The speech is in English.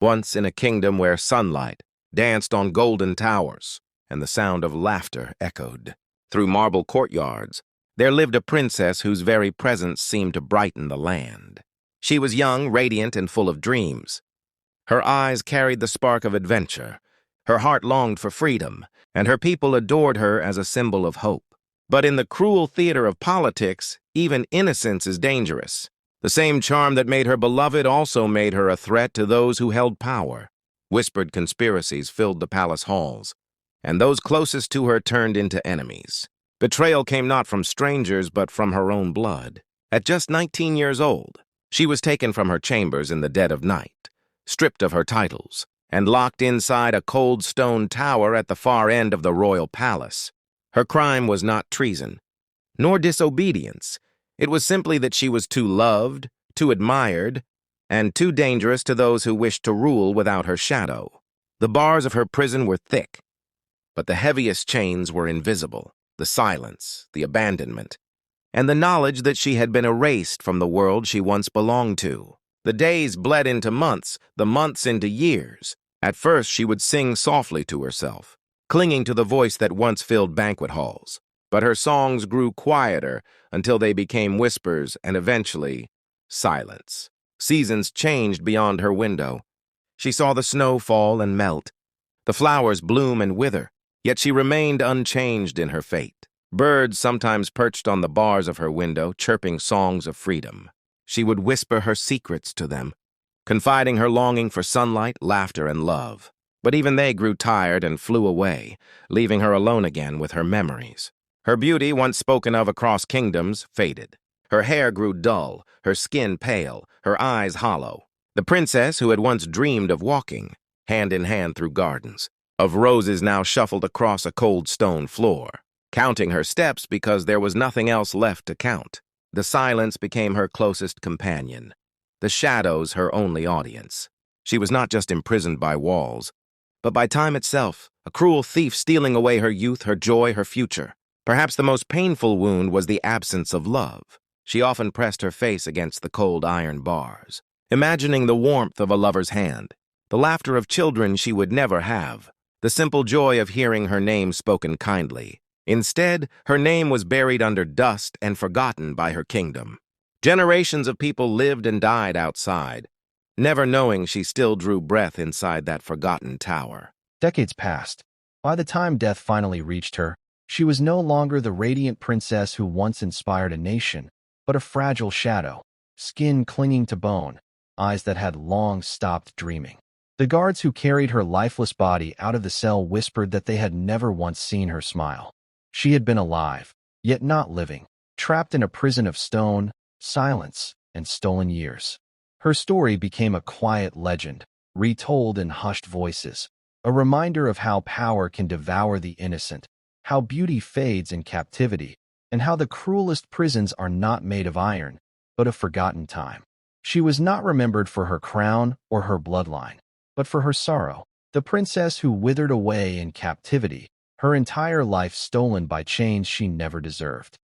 once in a kingdom where sunlight danced on golden towers and the sound of laughter echoed through marble courtyards, there lived a princess whose very presence seemed to brighten the land. She was young, radiant, and full of dreams. Her eyes carried the spark of adventure. Her heart longed for freedom, and her people adored her as a symbol of hope. But in the cruel theater of politics, even innocence is dangerous. The same charm that made her beloved also made her a threat to those who held power. Whispered conspiracies filled the palace halls, and those closest to her turned into enemies. Betrayal came not from strangers, but from her own blood. At just 19 years old, she was taken from her chambers in the dead of night, stripped of her titles, and locked inside a cold stone tower at the far end of the royal palace. Her crime was not treason, nor disobedience. It was simply that she was too loved, too admired, and too dangerous to those who wished to rule without her shadow. The bars of her prison were thick, but the heaviest chains were invisible: the silence, the abandonment, and the knowledge that she had been erased from the world she once belonged to. The days bled into months, the months into years. At first, she would sing softly to herself, clinging to the voice that once filled banquet halls. But her songs grew quieter until they became whispers and eventually silence. Seasons changed beyond her window. She saw the snow fall and melt, the flowers bloom and wither, yet she remained unchanged in her fate. Birds sometimes perched on the bars of her window, chirping songs of freedom. She would whisper her secrets to them, confiding her longing for sunlight, laughter, and love. But even they grew tired and flew away, leaving her alone again with her memories. Her beauty, once spoken of across kingdoms, faded. Her hair grew dull, her skin pale, her eyes hollow. The princess who had once dreamed of walking, hand in hand through gardens, of roses now shuffled across a cold stone floor, counting her steps because there was nothing else left to count. The silence became her closest companion, the shadows her only audience. She was not just imprisoned by walls, but by time itself, a cruel thief stealing away her youth, her joy, her future. Perhaps the most painful wound was the absence of love. She often pressed her face against the cold iron bars, imagining the warmth of a lover's hand, the laughter of children she would never have, the simple joy of hearing her name spoken kindly. Instead, her name was buried under dust and forgotten by her kingdom. Generations of people lived and died outside, never knowing she still drew breath inside that forgotten tower. Decades passed. By the time death finally reached her, she was no longer the radiant princess who once inspired a nation, but a fragile shadow, skin clinging to bone, eyes that had long stopped dreaming. The guards who carried her lifeless body out of the cell whispered that they had never once seen her smile. She had been alive, yet not living, trapped in a prison of stone, silence, and stolen years. Her story became a quiet legend, retold in hushed voices, a reminder of how power can devour the innocent, how beauty fades in captivity, and how the cruelest prisons are not made of iron, but of forgotten time. She was not remembered for her crown or her bloodline, but for her sorrow, the princess who withered away in captivity, her entire life stolen by chains she never deserved.